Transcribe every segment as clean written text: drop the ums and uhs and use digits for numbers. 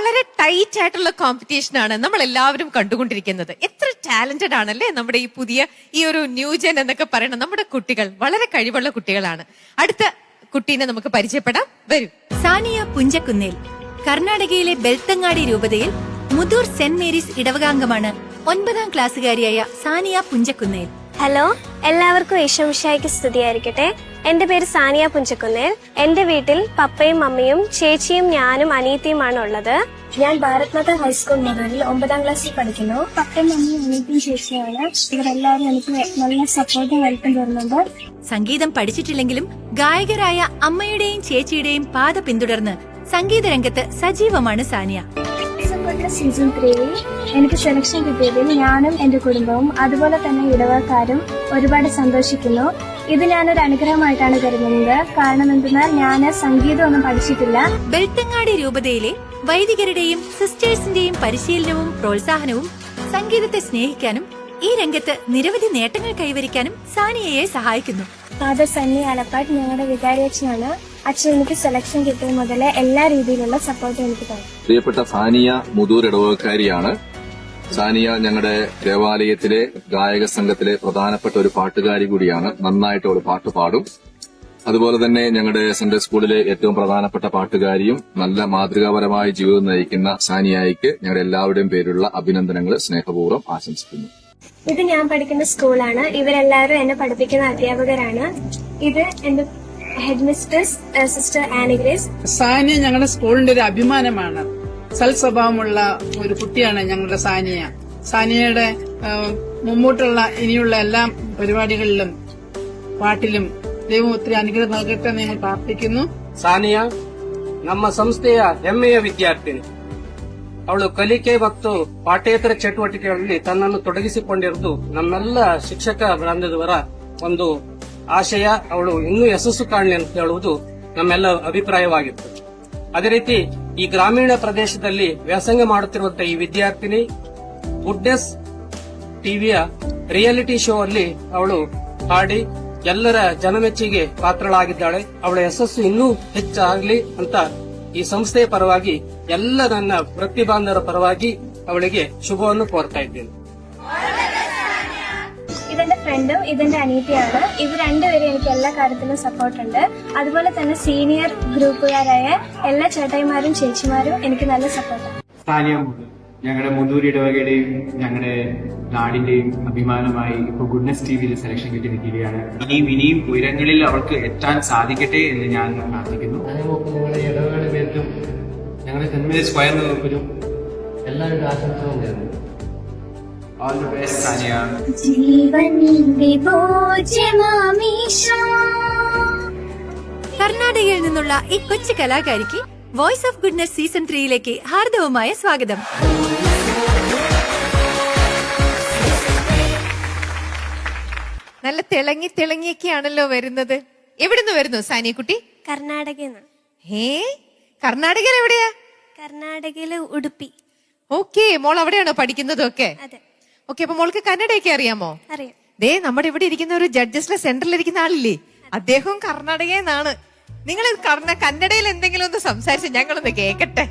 വളരെ ടൈറ്റ് ആയിട്ടുള്ള കോമ്പറ്റീഷൻ ആണ് നമ്മൾ എല്ലാവരും കണ്ടുകൊണ്ടിരിക്കുന്നത്. എത്ര ടാലന്റഡ് ആണല്ലേ നമ്മുടെ ഈ ഒരു ന്യൂജൻ എന്നൊക്കെ പറയുന്ന നമ്മുടെ കുട്ടികൾ. വളരെ കഴിവുള്ള കുട്ടികളാണ്. അടുത്ത കുട്ടീനെ നമുക്ക് പരിചയപ്പെടാം. വരൂ. സാനിയ പുഞ്ചക്കുന്നേൽ കർണാടകയിലെ ബെൽത്തങ്ങാടി രൂപതയിൽ മുതൂർ സെന്റ് മേരീസ് ഇടവകാംഗമാണ് 9ാം ക്ലാസ്സുകാരിയായ സാനിയ പുഞ്ചക്കുന്നേൽ. ഹലോ, എല്ലാവർക്കും ഈശോമിശിഹായ്ക്ക് സ്തുതിയായിരിക്കട്ടെ. എന്റെ പേര് സാനിയ പുഞ്ചക്കുന്നേൽ. എന്റെ വീട്ടിൽ പപ്പയും മമ്മിയും ചേച്ചിയും ഞാനും അനിയത്തിയുമാണ് ഉള്ളത്. ഞാൻ ഭാരത് മാതാ ഹൈസ്കൂൾ മുതലിൽ 9ാം ക്ലാസ്സിൽ പഠിക്കുന്നു. പപ്പയും മമ്മിയും അനിയത്തിയും ചേച്ചിയാണ്. ഇവരെല്ലാവരും എനിക്ക് നല്ല സപ്പോർട്ടും ഹെൽപ്പും തരുന്നുണ്ട്. സംഗീതം പഠിച്ചിട്ടില്ലെങ്കിലും ഗായകരായ അമ്മയുടെയും ചേച്ചിയുടെയും പാത പിന്തുടർന്ന് സംഗീത രംഗത്ത് സജീവമാണ് സാനിയ. സീസൺ 3 എനിക്ക് സെലക്ഷൻ കിട്ടിയതിൽ ഞാനും എന്റെ കുടുംബവും അതുപോലെ തന്നെ ഇടവക്കാരും ഒരുപാട് സന്തോഷിക്കുന്നു. ഇത് ഞാനൊരു അനുഗ്രഹമായിട്ടാണ് കരുതുന്നത്. കാരണം എന്തെന്നാൽ ഞാൻ സംഗീതമൊന്നും പഠിച്ചിട്ടില്ല. ബെൽത്തങ്ങാടി രൂപതയിലെ വൈദികരുടെയും സിസ്റ്റേഴ്സിന്റെയും പരിശീലനവും പ്രോത്സാഹനവും സംഗീതത്തെ സ്നേഹിക്കാനും ഈ രംഗത്ത് നിരവധി നേട്ടങ്ങൾ കൈവരിക്കാനും സാനിയയെ സഹായിക്കുന്നു. ഫാദർ സണ്ണി ആലപ്പാട് ഞങ്ങളുടെ വികാരിയച്ഛനാണ്. അച്ഛൻ എനിക്ക് സെലക്ഷൻ കിട്ടിയ മുതലേ എല്ലാ രീതിയിലുള്ള സപ്പോർട്ടും എനിക്ക് തന്നു. പ്രിയപ്പെട്ട സാനിയ മുതൂർ ഇടവകക്കാരിയാണ്. സാനിയ ഞങ്ങളുടെ ദേവാലയത്തിലെ ഗായക സംഘത്തിലെ പ്രധാനപ്പെട്ട ഒരു പാട്ടുകാരി കൂടിയാണ്. നന്നായിട്ട് അവൾ പാട്ട് പാടും. അതുപോലെ തന്നെ ഞങ്ങളുടെ സൺഡേ സ്കൂളിലെ ഏറ്റവും പ്രധാനപ്പെട്ട പാട്ടുകാരിയും നല്ല മാതൃകാപരമായ ജീവിതം നയിക്കുന്ന സാനിയായിക്ക് ഞങ്ങളുടെ എല്ലാവരുടെയും പേരുള്ള അഭിനന്ദനങ്ങൾ സ്നേഹപൂർവ്വം ആശംസിക്കുന്നു. ഇത് ഞാൻ പഠിക്കുന്ന സ്കൂളാണ്. ഇവരെല്ലാവരും എന്നെ പഠിപ്പിക്കുന്ന അധ്യാപകരാണ്. ഇത് എന്റെ ഹെഡ് മിസ്ട്രസ് സിസ്റ്റർ ആനിഗ്രേസ്. സാനിയ ഞങ്ങളുടെ സ്കൂളിന്റെ ഒരു അഭിമാനമാണ്. സൽസ്വഭാവമുള്ള ഒരു കുട്ടിയാണ് ഞങ്ങളുടെ സാനിയ. സാനിയയുടെ മുമ്പോട്ടുള്ള ഇനിയുള്ള എല്ലാ പരിപാടികളിലും ಪಾಟಿലും ದೈವ ಒತ್ತಿ ಅನುಗ್ರಹ നൽകട്ടെ എന്ന് ഞങ്ങൾ പ്രാർത്ഥിക്കുന്നു. ಸಾನಿಯಾ ನಮ್ಮ ಸಂಸ್ಥೆಯ ಹೆಮ್ಮೆಯ ವಿದ್ಯಾರ್ಥಿನಿ. ಅವಳು ಕಲಿಕೆ ಮತ್ತು ಪಾಠೇತರ ಚಟುವಟಿಕೆಗಳಲ್ಲಿ ತನ್ನನ್ನು ತೊಡಗಿಸಿಕೊಂಡಿರುವುದು ನಮ್ಮೆಲ್ಲ ಶಿಕ್ಷಕ ವೃಂದದವರ ಒಂದು ಆಶಯ. ಅವಳು ಇನ್ನೂ ಯಶಸ್ಸು ಕಾಣಲಿ ಅಂತ ಹೇಳುವುದು ನಮ್ಮೆಲ್ಲ ಅಭಿಪ್ರಾಯವಾಗಿತ್ತು. ಅದೇ ರೀತಿ ಈ ಗ್ರಾಮೀಣ ಪ್ರದೇಶದಲ್ಲಿ ವ್ಯಾಸಂಗ ಮಾಡುತ್ತಿರುವಂತಹ ಈ ವಿದ್ಯಾರ್ಥಿನಿ ಗುಡ್ನೆಸ್ ಟಿವಿಯ ರಿಯಾಲಿಟಿ ಶೋ ಅಲ್ಲಿ ಅವಳು ಹಾಡಿ ಎಲ್ಲರ ಜನಮೆಚ್ಚಿಗೆ ಪಾತ್ರಳಾಗಿದ್ದಾಳೆ. ಅವಳ ಯಶಸ್ಸು ಇನ್ನೂ ಹೆಚ್ಚಾಗಲಿ ಅಂತ ಈ ಸಂಸ್ಥೆಯ ಪರವಾಗಿ ಎಲ್ಲ ನನ್ನ ವೃತ್ತಿಬಾಂಧವರ ಪರವಾಗಿ ಅವಳಿಗೆ ಶುಭವನ್ನು ಕೋರ್ತಾ ಇದ್ದೇನೆ. ഇതെന്റെ ഫ്രണ്ടും ഇതെന്റെ അനിയത്തിയാണ്. ഇവർ രണ്ടുപേരും എനിക്ക് എല്ലാ കാര്യത്തിലും സപ്പോർട്ടുണ്ട്. അതുപോലെ തന്നെ സീനിയർ ഗ്രൂപ്പുകാരായ എല്ലാ ചേട്ടായിമാരും ചേച്ചിമാരും എനിക്ക് നല്ല സപ്പോർട്ടാണ്. ഞങ്ങളുടെ മുതൂർ ഇടവകയുടെയും ഞങ്ങളുടെ നാടിന്റെയും അഭിമാനമായി ഇപ്പൊ ഗുഡ്നസ് ടിവിയിൽ സെലക്ഷൻ കിട്ടി നിൽക്കുകയാണ്. ഇനിയും ഉയരങ്ങളിൽ അവൾക്ക് എത്താൻ സാധിക്കട്ടെ എന്ന് ഞാൻ പ്രാർത്ഥിക്കുന്നു. ഞങ്ങളുടെ ഇടവകയുടെ പേരിലും ഞങ്ങളുടെ സെന്റ് മേരീസ് സ്ക്വയറിന്റെ പേരിലും എല്ലാവരുടെ ആശംസകളും നേരുന്നു. All the best Sania. കർണാടകയിൽ നിന്നുള്ള ഈ കൊച്ചു കലാകാരിക്ക് വോയിസ് ഓഫ് ഗുഡ്നസ് സീസൺ 3യിലേക്ക് ഹാർദവമായ സ്വാഗതം. നല്ല തിളങ്ങിയൊക്കെയാണല്ലോ വരുന്നത്. എവിടുന്ന് വരുന്നു സാനിയക്കുട്ടി? കർണാടകയിൽ നിന്ന്. കർണാടകയിൽ എവിടെയാ? കർണാടകയില് ഉടുപ്പി. ഓക്കെ, മോൾ അവിടെയാണോ പഠിക്കുന്നതൊക്കെ? അതെ. ഓക്കെ, അപ്പൊ മോൾക്ക് കന്നഡയൊക്കെ അറിയാമോ? അറിയാം. നമ്മുടെ ഇവിടെ ഇരിക്കുന്ന ഒരു ജഡ്ജസിലെ സെന്ററിൽ ഇരിക്കുന്ന ആളില്ലേ, അദ്ദേഹവും കർണാടകയിൽ നിന്നാണ്. നിങ്ങൾ കന്നഡയിൽ എന്തെങ്കിലും ഒന്ന് സംസാരിച്ച് ഞങ്ങളൊന്ന് കേക്കട്ടെ.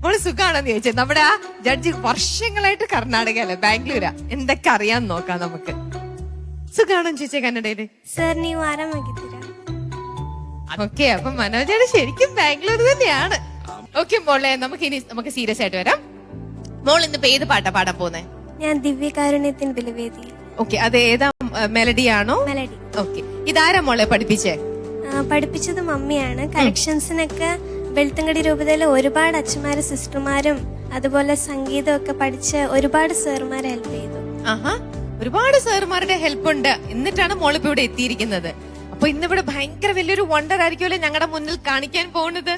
മോള് സുഖാണെന്ന് ചോദിച്ചത്. നമ്മുടെ ആ ജഡ്ജി വർഷങ്ങളായിട്ട് കർണാടകയല്ലേ, ബാംഗ്ലൂരാ. എന്തൊക്കെ അറിയാൻ നോക്കാം നമുക്ക്. സുഖാണോ ചോദിച്ചേ കന്നഡയില്? സർ നീ ആരാമാക്കിത്തരാ. ഓക്കെ, അപ്പൊ മനോജാണ് ശരിക്കും ബാംഗ്ലൂർ തന്നെയാണ്. ഓക്കെ മോളെ, നമുക്ക് സീരിയസ് ആയിട്ട് വരാം. മോൾ ഇന്നിപ്പോ ഏത് പാട്ടാ പാടാൻ പോന്നെ? ഞാൻ ദിവ്യകാരുണ്യത്തിന് ബലിവേദി. ഓക്കെ, അത് ഏതാ മെലഡിയാണോ? മെലഡി. ഓക്കെ, ഇതാരാ മോളെ പഠിപ്പിച്ചേ? പഠിപ്പിച്ചത് മമ്മിയാണ്. കറക്ഷൻസിനൊക്കെ ബെൽത്തങ്ങടി രൂപതയിലെ ഒരുപാട് അച്ഛന്മാരും സിസ്റ്റർമാരും അതുപോലെ സംഗീതമൊക്കെ പഠിച്ച് ഒരുപാട് സാറുമാരെ ഹെൽപ്പ് ചെയ്തു. ആഹാ, ഒരുപാട് സാറുമാരുടെ ഹെൽപ്പ് ഉണ്ട്. എന്നിട്ടാണ് മോളിപ്പോ ഇവിടെ എത്തിയിരിക്കുന്നത്. അപ്പൊ ഇന്നിവിടെ ഭയങ്കര വലിയൊരു വണ്ടർ ആയിരിക്കുമല്ലോ ഞങ്ങളുടെ മുന്നിൽ കാണിക്കാൻ പോകുന്നത്.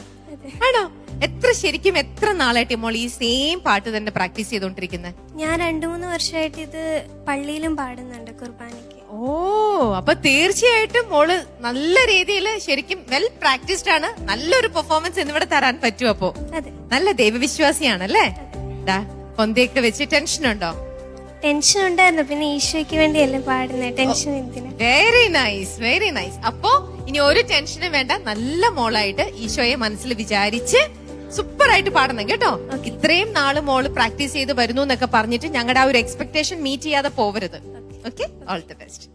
ആണോ? എത്ര നാളായിട്ട് മോൾ ഈ സെയിം പാട്ട് തന്നെ പ്രാക്ടീസ് ചെയ്തോണ്ടിരിക്കുന്നത്? ഞാൻ 2-3 വർഷമായിട്ട് ഇത് പള്ളിയിലും പാടുന്നുണ്ട് കുർബാനയ്ക്ക്. ഓ, അപ്പൊ തീർച്ചയായിട്ടും മോള് നല്ല രീതിയിൽ ശരിക്കും വെൽ പ്രാക്ടീസ്ഡ് ആണ്. നല്ലൊരു പെർഫോമൻസ് ഇന്നിവിടെ തരാൻ പറ്റും. അപ്പോ നല്ല ദൈവവിശ്വാസിയാണല്ലേ? കൊന്തയൊക്കെ വെച്ച് ടെൻഷൻ ഉണ്ടോ? ടെൻഷൻ ഉണ്ടായിരുന്നു. പിന്നെ ഈശോയ്ക്ക് വേണ്ടിയല്ലേ പാടുന്നത്. ടെൻഷൻ എന്തിനാ? Very nice. അപ്പോ ഇനി ഒരു ടെൻഷനും വേണ്ട. നല്ല മോളായിട്ട് ഈശോയെ മനസ്സിൽ വിചാരിച്ച് സൂപ്പർ ആയിട്ട് പാടണം കേട്ടോ. ഇത്രയും നാള് മോള് പ്രാക്ടീസ് ചെയ്ത് വരുന്നു എന്നൊക്കെ പറഞ്ഞിട്ട് ഞങ്ങളുടെ ആ ഒരു എക്സ്പെക്ടേഷൻ മീറ്റ് ചെയ്യാതെ പോവരുത്. Okay, all the best.